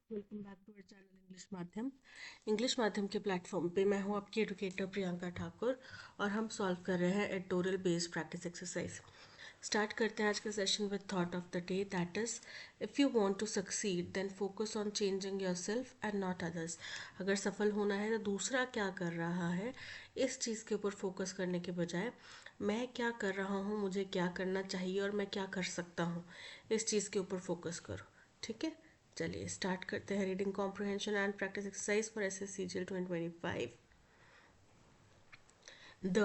Welcome back to our channel English माध्यम के platform पे मैं हूँ आपकी एडुकेटर प्रियंका ठाकुर और हम सॉल्व कर रहे हैं editorial based practice exercise. Start करते हैं आज का session with thought of the day, that is if you want to succeed then focus on changing yourself and not others. अगर सफल होना है तो दूसरा क्या कर रहा है इस चीज़ के ऊपर फोकस करने के बजाय मैं क्या कर रहा हूँ, मुझे क्या करना चाहिए और मैं क्या कर सकता हूँ, इस चीज़ के ऊपर फोकस करो। ठीक है, चलिए स्टार्ट करते हैं। Reading comprehension and practice exercise for SSCGL 2025। The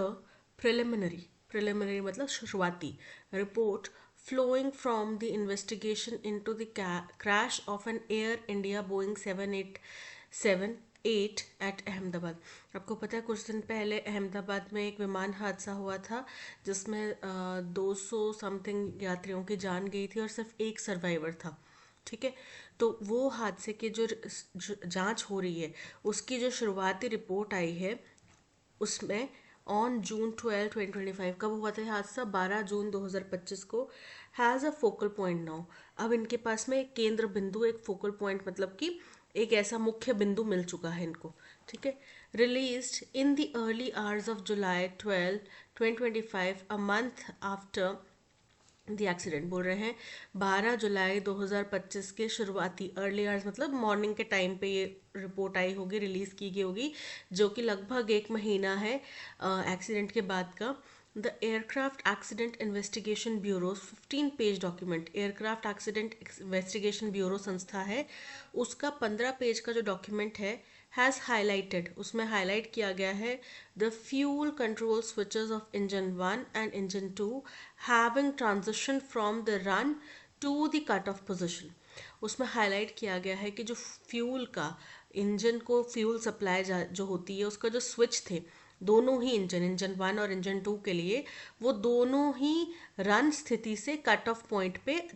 preliminary मतलब शुरुआती report flowing from the investigation into the crash of an Air India Boeing 787-8 at Ahmedabad. आपको पता है कुछ दिन पहले अहमदाबाद में एक विमान हादसा हुआ था जिसमें 200 समथिंग यात्रियों की जान गई थी और सिर्फ एक सर्वाइवर था। ठीक है, तो वो हादसे की जो जांच हो रही है उसकी जो शुरुआती रिपोर्ट आई है उसमें ऑन जून 12 2025, कब हुआ था हादसा? 12 जून 2025 को। Has a focal point now, अब इनके पास में एक केंद्र बिंदु, एक फोकल पॉइंट मतलब कि एक ऐसा मुख्य बिंदु मिल चुका है इनको। ठीक है, released in the early hours of July 12 2025, a month after the accident. बोल रहे हैं 12 जुलाई 2025 के शुरुआती अर्ली आवर्स मतलब मॉर्निंग के टाइम पे ये रिपोर्ट आई होगी, रिलीज की गई होगी, जो कि लगभग एक महीना है एक्सीडेंट के बाद का। The aircraft accident investigation bureau 15 page document, aircraft accident investigation bureau संस्था है, उसका 15 पेज का जो डॉक्यूमेंट है हैज़ हाईलाइटेड, उसमें हाईलाइट किया गया है the fuel control switches of engine 1 and engine 2 having transition from the run to the cut off position. उसमें हाईलाइट किया गया है कि जो फ्यूल का, इंजन को फ्यूल सप्लाई जो होती है उसका जो स्विच थे, दोनों ही इंजन 1 और इंजन 2 के लिए, वो दोनों ही रन स्थिति से कट ऑफ पॉइंट पे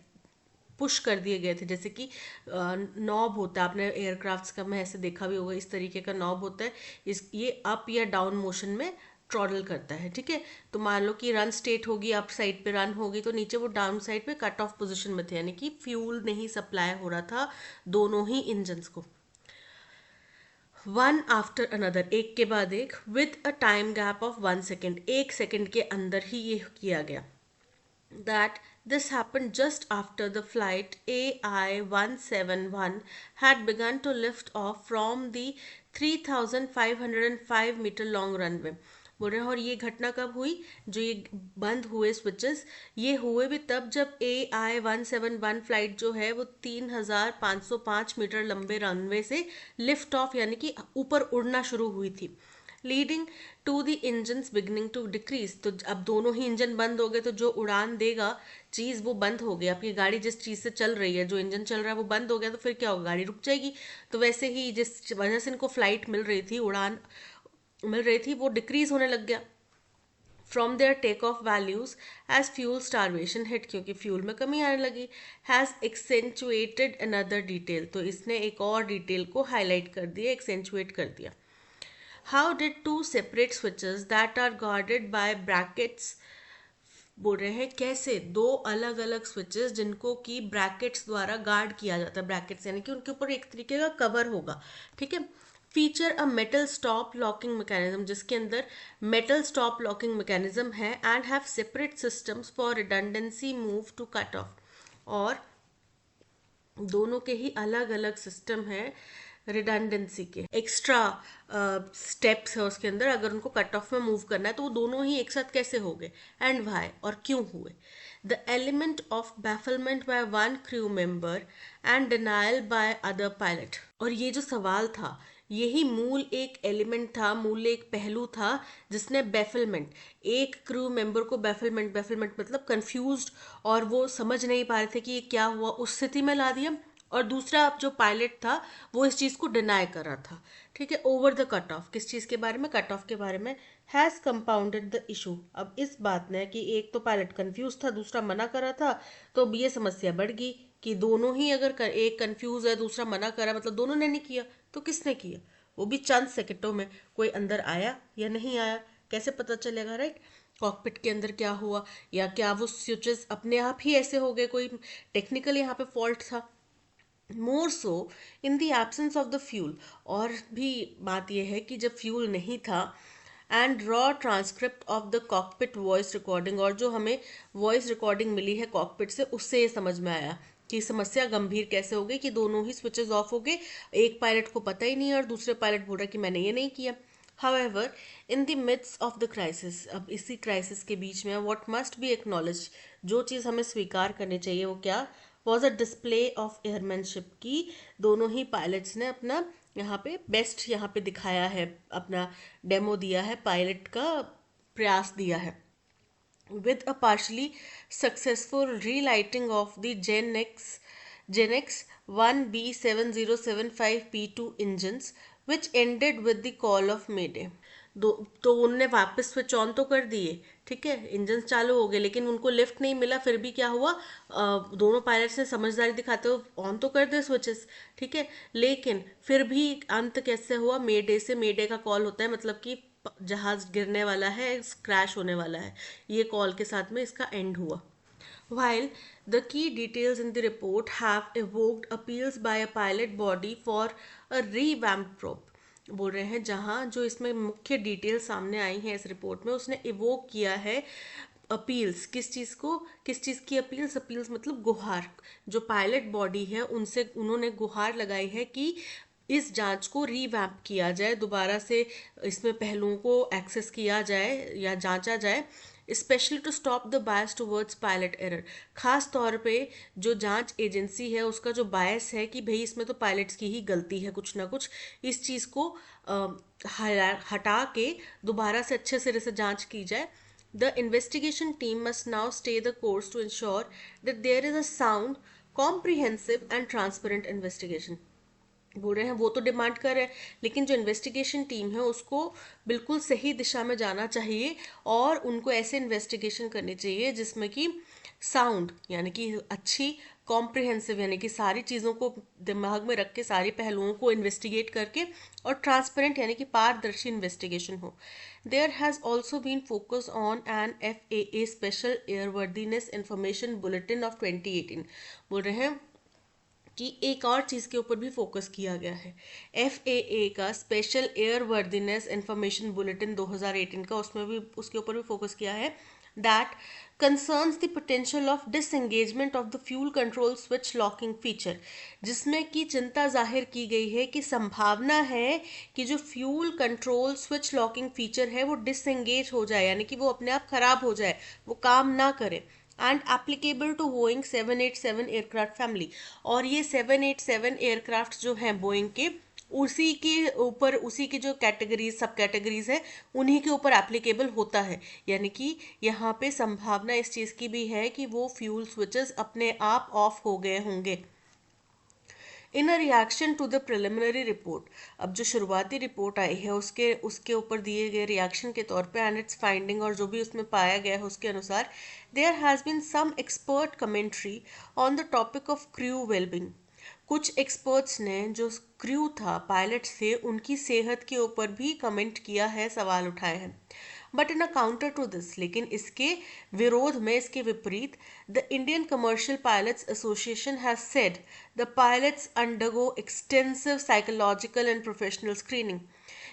पुश कर दिए गए थे। जैसे कि नॉब होता है, आपने एयरक्राफ्ट्स का में ऐसे देखा भी होगा, इस तरीके का नॉब होता है, इस ये अप या डाउन मोशन में ट्रॉडल करता है। ठीक है, तो मान लो कि रन स्टेट होगी, अप साइड पे रन होगी, तो नीचे वो डाउन साइड पे कट ऑफ पोजीशन में थे, यानी कि फ्यूल नहीं सप्लाई हो रहा था दोनों ही इंजन को। वन आफ्टर अनदर, एक के बाद एक, with a time gap of 1 second, 1 second के अंदर ही ये किया गया। That this happened just after the flight AI-171 had begun to lift off from the 3,505 meter long runway। बोल रहे हैं और ये घटना कब हुई, जो ये बंद हुए स्विचेस, ये हुए भी तब जब AI-171 फ्लाइट जो है वो 3,505 मीटर लंबे रनवे से लिफ्ट ऑफ यानी कि ऊपर उड़ना शुरू हुई थी। Leading to the engine beginning to decrease, तो अब दोनों ही इंजन बंद हो गए, तो जो उड़ान देगा चीज़ वो बंद हो गई। आपकी गाड़ी जिस चीज़ से चल रही है, जो इंजन चल रहा है वो बंद हो गया, तो फिर क्या होगा, गाड़ी रुक जाएगी। तो वैसे ही जिस वजह से इनको फ्लाइट मिल रही थी, उड़ान मिल रही थी, वो डिक्रीज होने लग गया from their take off values as fuel starvation hit, क्योंकि फ्यूल में कमी आने लगी। हैज़ एक्सेंचुएटेड अनदर डिटेल, तो इसने एक और डिटेल को हाईलाइट कर दिया, एक्सेंचुएट कर दिया। How did two separate switches that are guarded by brackets, बोल रहे हैं कैसे दो अलग अलग स्विचेस जिनको कि ब्रैकेट्स द्वारा गार्ड किया जाता है, ब्रैकेट्स यानी कि उनके ऊपर एक तरीके का कवर होगा। ठीक है, feature a metal stop locking mechanism, जिसके अंदर मेटल स्टॉप लॉकिंग मैकेनिज्म है, and have separate systems for redundancy move to cut off, और दोनों के ही अलग अलग सिस्टम है रिडंडेंसी के, एक्स्ट्रा स्टेप्स है उसके अंदर, अगर उनको कट ऑफ में मूव करना है तो वो दोनों ही एक साथ कैसे हो गए, एंड वाई, और क्यों हुए। The element of bafflement by one crew member and denial by other pilot, और ये जो सवाल था यही मूल एक एलिमेंट था, मूल एक पहलू था जिसने बैफलमेंट, एक क्रू मेंबर को बैफलमेंट, बैफलमेंट मतलब कंफ्यूज्ड, और वो समझ नहीं पा रहे थे कि ये क्या हुआ, उस स्थिति में ला दिया, और दूसरा जो पायलट था वो इस चीज़ को डिनाई कर रहा था। ठीक है, ओवर द कट ऑफ, किस चीज़ के बारे में, कट ऑफ के बारे में। हैज़ कंपाउंडेड द इशू, अब इस बात ने कि एक तो पायलट कंफ्यूज था, दूसरा मना कर रहा था, तो अब ये समस्या बढ़ गई कि दोनों ही अगर एक कंफ्यूज है दूसरा मना कर रहा है, मतलब दोनों ने नहीं किया, तो किसने किया, वो भी चंद सेकंडों में, कोई अंदर आया या नहीं आया, कैसे पता चलेगा, राइट। कॉकपिट के अंदर क्या हुआ, या क्या वो स्विचेस अपने आप ही ऐसे हो गए, कोई टेक्निकल यहाँ पे फॉल्ट था, more so in the absence of the fuel. और भी बात यह है कि जब फ्यूल नहीं था, and raw transcript of the cockpit voice recording, और जो हमें वॉइस रिकॉर्डिंग मिली है कॉकपिट से, उससे ये समझ में आया कि समस्या गंभीर कैसे हो गई कि दोनों ही स्विचेस ऑफ हो गए, एक पायलट को पता ही नहीं है और दूसरे पायलट बोल रहा है कि मैंने ये नहीं किया। However, in the midst of the crisis, अब इसी क्राइसिस के बीच में what must be acknowledged, जो चीज़ हमें स्वीकार करनी चाहिए वो क्या, वॉज अ डिस्प्ले ऑफ एयरमैनशिप की दोनों ही पायलट्स ने अपना यहाँ पे बेस्ट यहाँ पे दिखाया है, अपना डेमो दिया है, पायलट का प्रयास दिया है। With a partially successful relighting of the Gen X 1B7075P2 engines, which ended with the call of Mayday। दो तो उनने वापस स्विच ऑन तो कर दिए, ठीक है, इंजन चालू हो गए, लेकिन उनको लिफ्ट नहीं मिला। फिर भी क्या हुआ, दोनों पायलट्स ने समझदारी दिखाते हुए ऑन तो कर दिए स्विचेस, ठीक है, लेकिन फिर भी अंत कैसे हुआ, मेडे से। मेडे का कॉल होता है मतलब कि जहाज गिरने वाला है, क्रैश होने वाला है, ये कॉल के साथ में इसका एंड हुआ। While the key details in the report have evoked appeals by a pilot body for a revamped probe, बोल रहे हैं जहां जो इसमें मुख्य डिटेल सामने आई हैं इस रिपोर्ट में, उसने इवोक किया है अपील्स। किस चीज़ को, किस चीज़ की अपील्स, अपील्स मतलब गुहार। जो पायलट बॉडी है उनसे उन्होंने गुहार लगाई है कि इस जांच को रीवैम्प किया जाए, दोबारा से इसमें पहलुओं को एक्सेस किया जाए या जांचा जाए, specially to stop the bias towards pilot error. खास तौर पे जो जांच एजेंसी है उसका जो बायस है कि भाई इसमें तो पायलट्स की ही गलती है कुछ ना कुछ, इस चीज़ को हटा के दोबारा से अच्छे सिरे से जांच की जाए। The investigation team must now stay the course to ensure that there is a sound, comprehensive and transparent investigation। बोल रहे हैं वो तो डिमांड कर रहे हैं, लेकिन जो इन्वेस्टिगेशन टीम है उसको बिल्कुल सही दिशा में जाना चाहिए और उनको ऐसे इन्वेस्टिगेशन करनी चाहिए जिसमें कि साउंड यानी कि अच्छी, कॉम्प्रिहेंसिव यानी कि सारी चीज़ों को दिमाग में रख के सारी पहलुओं को इन्वेस्टिगेट करके, और ट्रांसपेरेंट यानी कि पारदर्शी इन्वेस्टिगेशन हो। There has also been focus on an FAA special airworthiness information bulletin of 2018। बोल रहे हैं कि एक और चीज़ के ऊपर भी फोकस किया गया है, FAA का special air worthiness information bulletin 2018 का, उसमें भी उसके ऊपर भी फोकस किया है, that concerns the potential of disengagement of the fuel control switch locking feature, जिसमें कि चिंता जाहिर की गई है कि संभावना है कि जो fuel control switch locking feature है वो डिसएंगेज हो जाए, यानी कि वो अपने आप खराब हो जाए, वो काम ना करे, and applicable to Boeing 787 aircraft family. और ये 787 एयरक्राफ्ट जो हैं बोइंग के, उसी के ऊपर, उसी की जो कैटेगरीज, सब कैटेगरीज है, उन्हीं के ऊपर एप्लीकेबल होता है। यानी कि यहाँ पे संभावना इस चीज़ की भी है कि वो फ्यूल स्विचेस अपने आप ऑफ हो गए होंगे। In a reaction to the preliminary report, अब जो शुरुआती रिपोर्ट आई है उसके उसके ऊपर दिए गए रिएक्शन के तौर पे एंड इट्स फाइंडिंग, और जो भी उसमें पाया गया है उसके अनुसार, there has been some expert commentary on the topic of crew wellbeing. कुछ एक्सपर्ट्स ने जो क्रू था, पायलट्स थे, उनकी सेहत के ऊपर भी कमेंट किया है, सवाल उठाए हैं। But in a counter to this, लेकिन इसके विरोध में, इसके विपरीत, the Indian commercial pilots association has said the pilots undergo extensive psychological and professional screening.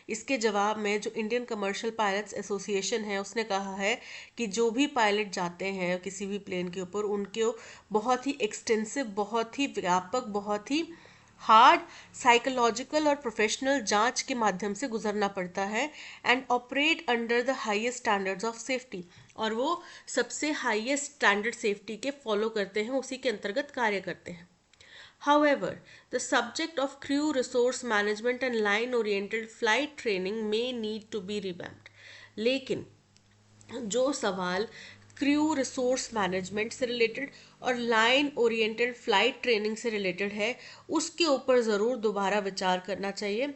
इसके जवाब में जो इंडियन कमर्शियल पायलट्स एसोसिएशन है उसने कहा है कि जो भी पायलट जाते हैं किसी भी प्लेन के ऊपर, उनके बहुत ही एक्सटेंसिव, बहुत ही व्यापक, बहुत ही हार्ड साइकोलॉजिकल और प्रोफेशनल जांच के माध्यम से गुजरना पड़ता है, and operate under the highest standards of safety, और वो सबसे हाईएस्ट स्टैंडर्ड सेफ्टी के फॉलो करते हैं, उसी के अंतर्गत कार्य करते हैं। However, the subject of crew resource management and line oriented flight training may need to be revamped। लेकिन जो सवाल क्रू रिसोर्स मैनेजमेंट से रिलेटेड और लाइन ओरिएंटेड फ्लाइट ट्रेनिंग से रिलेटेड है, उसके ऊपर ज़रूर दोबारा विचार करना चाहिए।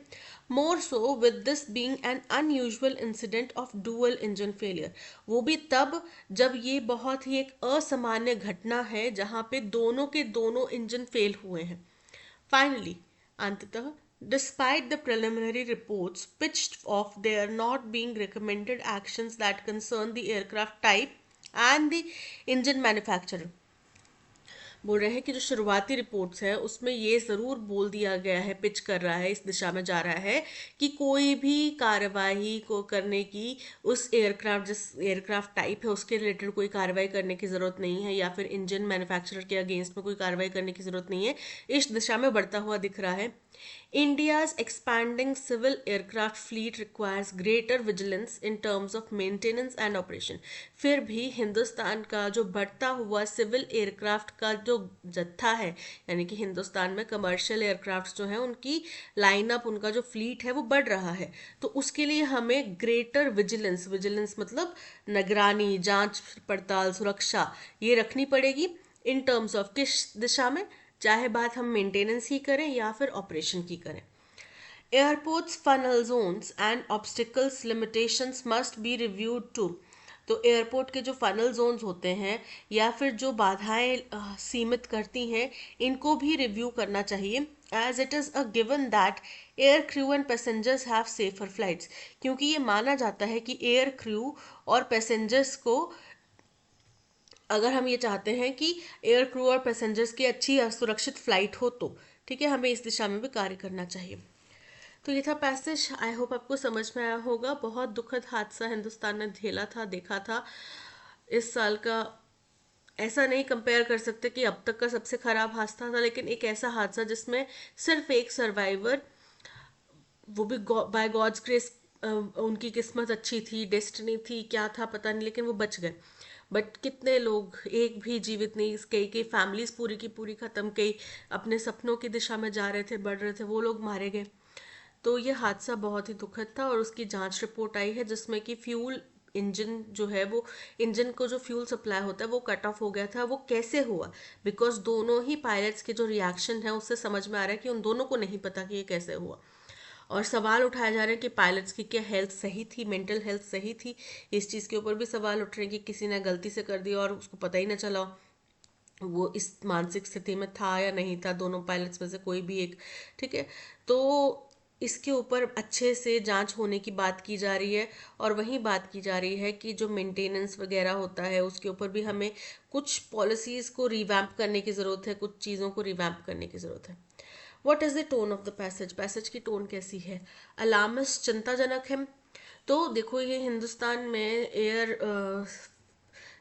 More so with this being an unusual incident of dual engine failure, वो भी तब जब ये बहुत ही एक असामान्य घटना है जहाँ पे दोनों के दोनों इंजन फेल हुए हैं। Finally, अंततः, despite the preliminary reports pitched of there not being recommended actions that concern the aircraft type and the engine manufacturer, बोल रहे हैं कि जो शुरुआती रिपोर्ट्स है उसमें ये ज़रूर बोल दिया गया है, पिच कर रहा है, इस दिशा में जा रहा है कि कोई भी कार्रवाई को करने की उस एयरक्राफ्ट, जिस एयरक्राफ्ट टाइप है उसके रिलेटेड कोई कार्रवाई करने की ज़रूरत नहीं है, या फिर इंजन मैन्युफैक्चरर के अगेंस्ट में कोई कार्रवाई करने की ज़रूरत नहीं है, इस दिशा में बढ़ता हुआ दिख रहा है। India's expanding civil aircraft fleet requires greater vigilance in terms of maintenance and operation. फिर भी हिंदुस्तान का जो बढ़ता हुआ सिविल एयरक्राफ्ट का जो जत्था है, यानी कि हिंदुस्तान में कमर्शियल एयरक्राफ्ट जो हैं उनकी लाइनअप, उनका जो फ्लीट है वो बढ़ रहा है, तो उसके लिए हमें ग्रेटर विजिलेंस, विजिलेंस मतलब निगरानी, जांच पड़ताल, सुरक्षा, ये रखनी पड़ेगी। इन टर्म्स ऑफ किस दिशा में, चाहे बात हम मेंटेनेंस की करें या फिर ऑपरेशन की करें। Airports funnel zones and obstacles limitations must be reviewed too. तो एयरपोर्ट के जो फनल जोन्स होते हैं या फिर जो बाधाएं सीमित करती हैं, इनको भी रिव्यू करना चाहिए, as it is a given that air crew and passengers have safer flights. क्योंकि ये माना जाता है कि एयर क्रू और पैसेंजर्स को, अगर हम ये चाहते हैं कि एयर क्रू और पैसेंजर्स की अच्छी सुरक्षित फ्लाइट हो, तो ठीक है, हमें इस दिशा में भी कार्य करना चाहिए। तो ये था पैसेज, आई होप आपको समझ में आया होगा। बहुत दुखद हादसा हिंदुस्तान ने झेला था, देखा था इस साल का। ऐसा नहीं कंपेयर कर सकते कि अब तक का सबसे खराब हादसा था, लेकिन एक ऐसा हादसा जिसमें सिर्फ एक सर्वाइवर, वो भी बाय गॉड्स ग्रेस, उनकी किस्मत अच्छी थी, डेस्टिनी थी, क्या था पता नहीं, लेकिन वो बच गए। बट कितने लोग, एक भी जीवित नहीं, कई कई फैमिलीज पूरी की पूरी खत्म, कई अपने सपनों की दिशा में जा रहे थे, बढ़ रहे थे, वो लोग मारे गए। तो ये हादसा बहुत ही दुखद था, और उसकी जांच रिपोर्ट आई है जिसमें कि फ्यूल इंजन जो है, वो इंजन को जो फ्यूल सप्लाई होता है वो कट ऑफ हो गया था। वो कैसे हुआ? बिकॉज दोनों ही पायलट्स के जो रिएक्शन है उससे समझ में आ रहा है कि उन दोनों को नहीं पता कि ये कैसे हुआ। और सवाल उठाए जा रहे हैं कि पायलट्स की क्या हेल्थ सही थी, मेंटल हेल्थ सही थी, इस चीज़ के ऊपर भी सवाल उठ रहे हैं कि किसी ने गलती से कर दिया और उसको पता ही ना चला वो इस मानसिक स्थिति में था या नहीं था, दोनों पायलट्स में से कोई भी एक। ठीक है, तो इसके ऊपर अच्छे से जांच होने की बात की जा रही है, और वहीं बात की जा रही है कि जो मेंटेनेंस वगैरह होता है उसके ऊपर भी हमें कुछ पॉलिसीज़ को रिवैम्प करने की ज़रूरत है, कुछ चीज़ों को रिवैम्प करने की ज़रूरत है। What is the tone of the passage? Passage की टोन कैसी है? अलार्मिस्ट, चिंताजनक है। तो देखो, ये हिंदुस्तान में एयर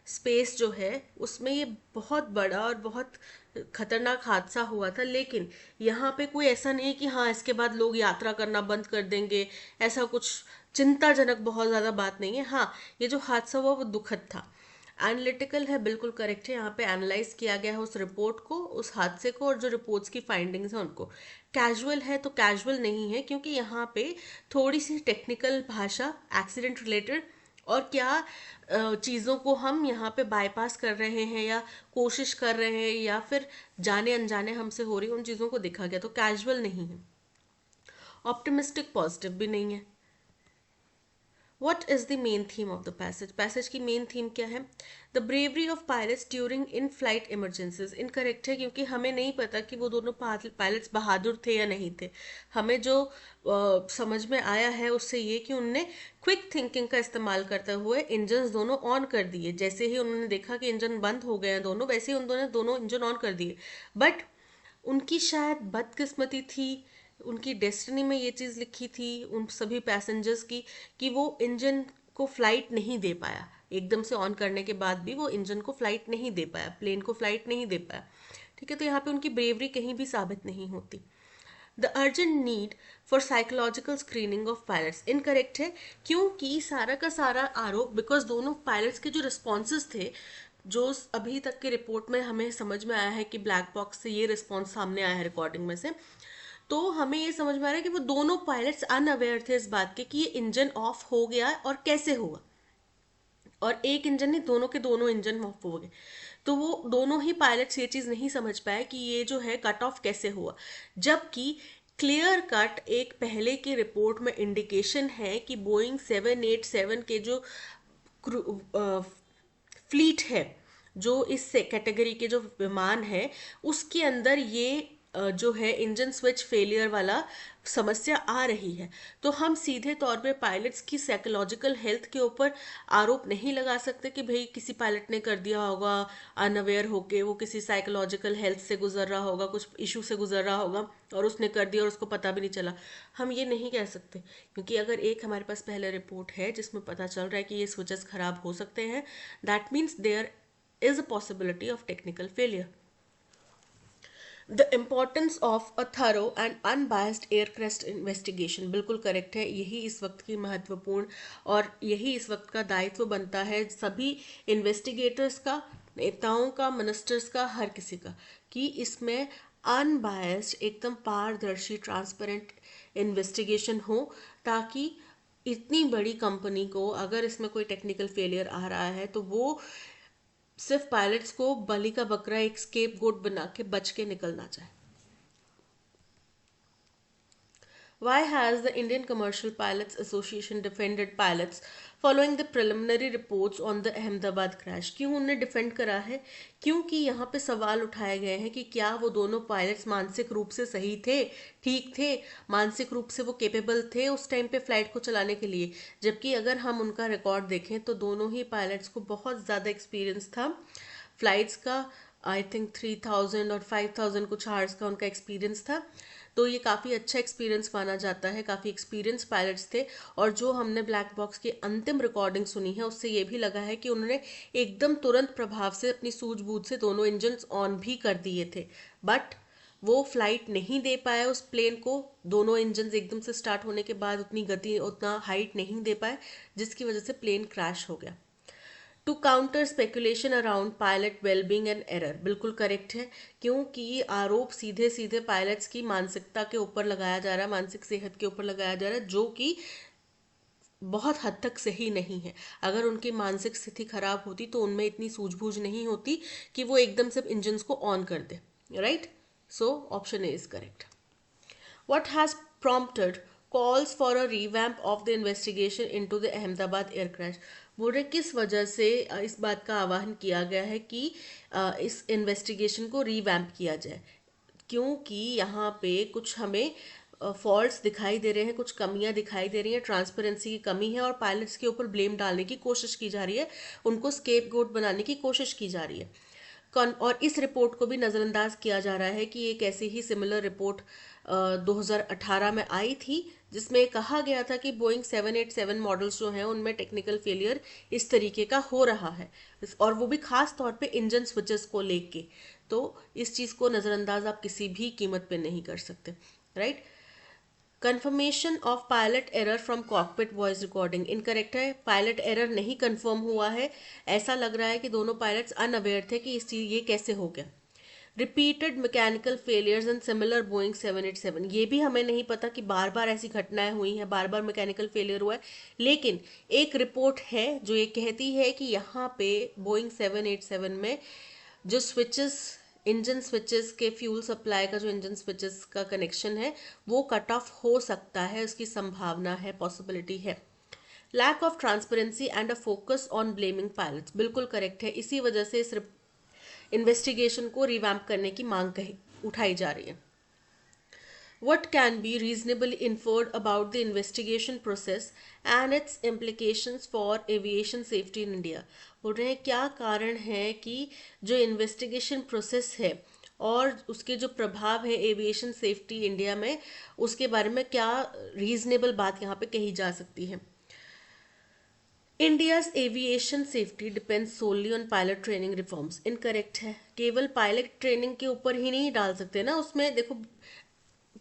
स्पेस जो है उसमें ये बहुत बड़ा और बहुत खतरनाक हादसा हुआ था, लेकिन यहाँ पे कोई ऐसा नहीं है कि हाँ इसके बाद लोग यात्रा करना बंद कर देंगे, ऐसा कुछ चिंताजनक बहुत ज़्यादा बात नहीं है। हाँ, ये जो हादसा हुआ वो दुखद था। एनालिटिकल है, बिल्कुल करेक्ट है, यहाँ पे एनालाइज किया गया है उस रिपोर्ट को, उस हादसे को, और जो रिपोर्ट्स की फाइंडिंग्स हैं उनको। कैजुअल है तो कैजुअल नहीं है, क्योंकि यहाँ पे थोड़ी सी टेक्निकल भाषा, एक्सीडेंट रिलेटेड, और क्या चीज़ों को हम यहाँ पे बाईपास कर रहे हैं या कोशिश कर रहे हैं या फिर जाने अनजाने हमसे हो रही, उन चीज़ों को देखा गया, तो कैजुअल नहीं है। ऑप्टिमिस्टिक, पॉजिटिव भी नहीं है। What is the main theme of the passage? Passage की मेन थीम क्या है? The bravery of pilots during in flight emergencies. Incorrect है, क्योंकि हमें नहीं पता कि वो दोनों पायलट्स बहादुर थे या नहीं थे। हमें जो समझ में आया है उससे ये कि उनने क्विक थिंकिंग का इस्तेमाल करते हुए इंजन दोनों ऑन कर दिए। जैसे ही उन्होंने देखा कि इंजन बंद हो गए हैं दोनों, वैसे ही उन्होंने दोनों इंजन ऑन कर दिए। बट उनकी शायद बदकिस्मती थी, उनकी डेस्टिनी में ये चीज़ लिखी थी उन सभी पैसेंजर्स की, कि वो इंजन को फ्लाइट नहीं दे पाया। एकदम से ऑन करने के बाद भी वो इंजन को फ्लाइट नहीं दे पाया, प्लेन को फ्लाइट नहीं दे पाया। ठीक है, तो यहाँ पे उनकी ब्रेवरी कहीं भी साबित नहीं होती। The urgent need for psychological screening of pilots. Incorrect है, क्योंकि सारा का सारा आरोप, बिकॉज दोनों पायलट्स के जो रिस्पॉन्सेज थे, जो अभी तक के रिपोर्ट में हमें समझ में आया है कि ब्लैक बॉक्स से ये रिस्पॉन्स सामने आया है रिकॉर्डिंग में से, तो हमें ये समझ में आ रहा है कि वो दोनों पायलट्स अनअवेयर थे इस बात के कि ये इंजन ऑफ हो गया और कैसे हुआ। और एक इंजन नहीं, दोनों के दोनों इंजन ऑफ हो गए। तो वो दोनों ही पायलट्स ये चीज़ नहीं समझ पाए कि ये जो है कट ऑफ कैसे हुआ, जबकि क्लियर कट एक पहले की रिपोर्ट में इंडिकेशन है कि बोइंग 787 के जो फ्लीट है, जो इस कैटेगरी के जो विमान है, उसके अंदर ये जो है इंजन स्विच फेलियर वाला समस्या आ रही है। तो हम सीधे तौर पे पायलट्स की साइकोलॉजिकल हेल्थ के ऊपर आरोप नहीं लगा सकते कि भाई किसी पायलट ने कर दिया होगा अनअवेयर होके, वो किसी साइकोलॉजिकल हेल्थ से गुजर रहा होगा, कुछ इशू से गुजर रहा होगा और उसने कर दिया और उसको पता भी नहीं चला। हम ये नहीं कह सकते, क्योंकि अगर एक हमारे पास पहले रिपोर्ट है जिसमें पता चल रहा है कि ये स्विचेस खराब हो सकते हैं, that means there is a possibility of technical failure. The importance of a thorough and unbiased aircraft investigation, बिल्कुल करेक्ट है। यही इस वक्त की महत्वपूर्ण और यही इस वक्त का दायित्व बनता है सभी इन्वेस्टिगेटर्स का, नेताओं का, मिनिस्टर्स का, हर किसी का, कि इसमें अनबायस्ड, एकदम पारदर्शी, ट्रांसपेरेंट इन्वेस्टिगेशन हो, ताकि इतनी बड़ी कंपनी को अगर इसमें कोई टेक्निकल फेलियर आ रहा है तो वो सिर्फ पायलट्स को बलि का बकरा, एक स्केप गोट बना के बच के निकलना चाहे। Why has the Indian Commercial Pilots Association defended pilots following the preliminary reports on the Ahmedabad crash? क्यों उन्होंने डिफेंड करा है? क्योंकि यहाँ पे सवाल उठाए गए हैं कि क्या वो दोनों पायलट्स मानसिक रूप से सही थे, ठीक थे, मानसिक रूप से वो केपेबल थे उस टाइम पे फ्लाइट को चलाने के लिए। जबकि अगर हम उनका रिकॉर्ड देखें तो दोनों ही पायलट्स को बहुत ज़्यादा एक्सपीरियंस था फ्लाइट्स का। आई थिंक 3000 और 5000 कुछ आवर्स का उनका एक्सपीरियंस था। तो ये काफ़ी अच्छा एक्सपीरियंस माना जाता है, काफ़ी एक्सपीरियंस पायलट्स थे। और जो हमने ब्लैक बॉक्स की अंतिम रिकॉर्डिंग सुनी है उससे ये भी लगा है कि उन्होंने एकदम तुरंत प्रभाव से अपनी सूझबूझ से दोनों इंजन ऑन भी कर दिए थे, बट वो फ्लाइट नहीं दे पाए उस प्लेन को। दोनों इंजन एकदम से स्टार्ट होने के बाद उतनी गति, उतना हाइट नहीं दे पाए, जिसकी वजह से प्लेन क्रैश हो गया। To counter speculation around pilot wellbeing and error, बिल्कुल करेक्ट है, क्योंकि आरोप सीधे सीधे पायलट्स की मानसिकता के ऊपर लगाया जा रहा है, मानसिक सेहत के ऊपर लगाया जा रहा है, जो कि बहुत हद तक सही नहीं है। अगर उनकी मानसिक स्थिति खराब होती तो उनमें इतनी सूझबूझ नहीं होती कि वो एकदम से इंजन्स को ऑन कर दे, right? So option A is correct. What has prompted calls for a revamp of the investigation into the Ahmedabad air crash? बोल रहे किस वजह से इस बात का आह्वान किया गया है कि इस इन्वेस्टिगेशन को रिवैम्प किया जाए? क्योंकि यहाँ पे कुछ हमें फॉल्ट्स दिखाई दे रहे हैं, कुछ कमियां दिखाई दे रही हैं, ट्रांसपेरेंसी की कमी है और पायलट्स के ऊपर ब्लेम डालने की कोशिश की जा रही है, उनको स्केप गोट बनाने की कोशिश की जा रही है। और इस रिपोर्ट को भी नज़रअंदाज किया जा रहा है कि एक ऐसी ही सिमिलर रिपोर्ट 2018 में आई थी, जिसमें कहा गया था कि बोइंग 787 मॉडल्स जो हैं उनमें टेक्निकल फेलियर इस तरीके का हो रहा है, और वो भी खास तौर पे इंजन स्विचेस को लेके। तो इस चीज़ को नज़रअंदाज आप किसी भी कीमत पे नहीं कर सकते, right? Confirmation of pilot error from cockpit voice recording, incorrect है। पायलट एरर नहीं कंफर्म हुआ है। ऐसा लग रहा है कि दोनों पायलट्स अनअवेयर थे कि इस चीज ये कैसे हो गया। Repeated mechanical failures and similar Boeing 787, ये भी हमें नहीं पता कि बार बार ऐसी घटनाएं हुई हैं, बार बार मैकेनिकल फेलियर हुआ है, लेकिन एक रिपोर्ट है जो ये कहती है कि यहाँ पे बोइंग 787 में जो स्विचेस, इंजन स्विचेस के फ्यूल सप्लाई का जो इंजन स्विचेस का कनेक्शन है वो कट ऑफ हो सकता है, उसकी संभावना है, पॉसिबिलिटी है। Lack of transparency and a focus on blaming pilots, बिल्कुल करेक्ट है। इसी वजह से इस इन्वेस्टिगेशन को रिवैम्प करने की मांग उठाई जा रही है। What can be reasonably inferred about the investigation process and its implications for aviation safety in India? बोल रहे हैं क्या कारण है कि जो इन्वेस्टिगेशन प्रोसेस है और उसके जो प्रभाव है एविएशन सेफ्टी इंडिया में, उसके बारे में क्या रीजनेबल बात यहाँ पे कही जा सकती है। India's aviation safety depends solely on pilot training reforms, incorrect है। केवल पायलट ट्रेनिंग के ऊपर ही नहीं डाल सकते ना, उसमें देखो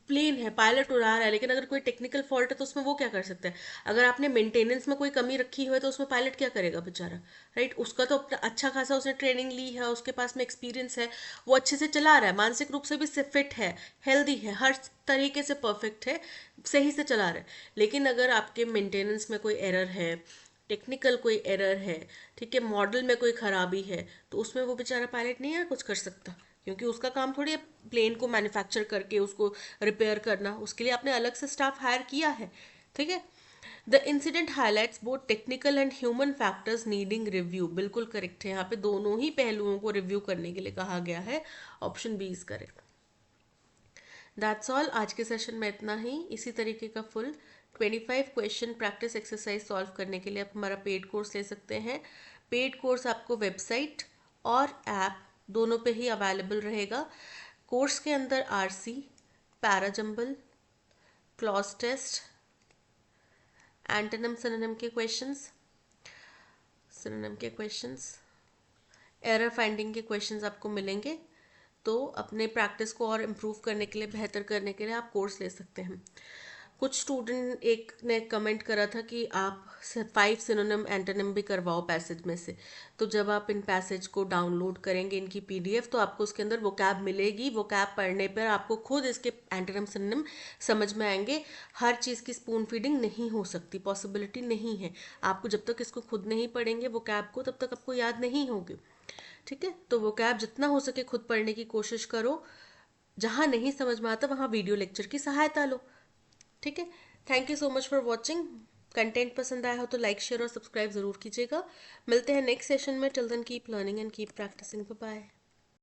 प्लेन है, पायलट उड़ा रहा है, लेकिन अगर कोई टेक्निकल फॉल्ट है तो उसमें वो क्या कर सकता है? अगर आपने मेंटेनेंस में कोई कमी रखी हुई है तो उसमें पायलट क्या करेगा बेचारा, राइट? उसका तो अपना अच्छा खासा उसने ट्रेनिंग ली है, उसके पास में एक्सपीरियंस है, वो अच्छे से चला रहा है, मानसिक रूप से भी फिट है, हेल्दी है, हर तरीके से परफेक्ट है, सही से चला रहा है। लेकिन अगर आपके मेंटेनेंस में कोई एरर है, टेक्निकल कोई एरर है, ठीक है, मॉडल में कोई खराबी है, तो उसमें वो बेचारा पायलट नहीं है कुछ कर सकता, क्योंकि उसका काम थोड़ी है प्लेन को मैन्युफैक्चर करके उसको रिपेयर करना, उसके लिए आपने अलग से स्टाफ हायर किया है, ठीक है। The incident highlights both technical and human factors needing review, बिल्कुल करेक्ट है। यहाँ पे दोनों ही पहलुओं को रिव्यू करने के लिए कहा गया है। Option B is correct. That's all. आज के सेशन में इतना ही। इसी तरीके का full 25 question practice exercise solve करने के लिए आप हमारा पेड कोर्स ले सकते हैं। पेड कोर्स आपको वेबसाइट और ऐप दोनों पे ही अवेलेबल रहेगा। कोर्स के अंदर RC, parajumble, cloze test, antonym synonym के क्वेश्चंस, एरर फाइंडिंग के क्वेश्चंस आपको मिलेंगे। तो अपने प्रैक्टिस को और इम्प्रूव करने के लिए, बेहतर करने के लिए आप कोर्स ले सकते हैं। कुछ स्टूडेंट एक ने कमेंट करा था कि आप 5 सिनोनिम एंटोनिम भी करवाओ पैसेज में से। तो जब आप इन पैसेज को डाउनलोड करेंगे, इनकी पीडीएफ, तो आपको उसके अंदर वोकैब मिलेगी। वोकैब पढ़ने पर आपको खुद इसके एंटोनिम सिनोनिम समझ में आएंगे। हर चीज़ की स्पून फीडिंग नहीं हो सकती, पॉसिबिलिटी नहीं है। आपको जब तक इसको खुद नहीं पढ़ेंगे वोकैब को, तब तक आपको याद नहीं होगी। ठीक है, तो वोकैब जितना हो सके खुद पढ़ने की कोशिश करो। जहाँ नहीं समझ में आता वहाँ वीडियो लेक्चर की सहायता लो। ठीक है, thank you so much for watching. Content पसंद आया हो तो लाइक, शेयर और सब्सक्राइब ज़रूर कीजिएगा। मिलते हैं नेक्स्ट सेशन में। Till then keep learning and keep practicing. Bye bye.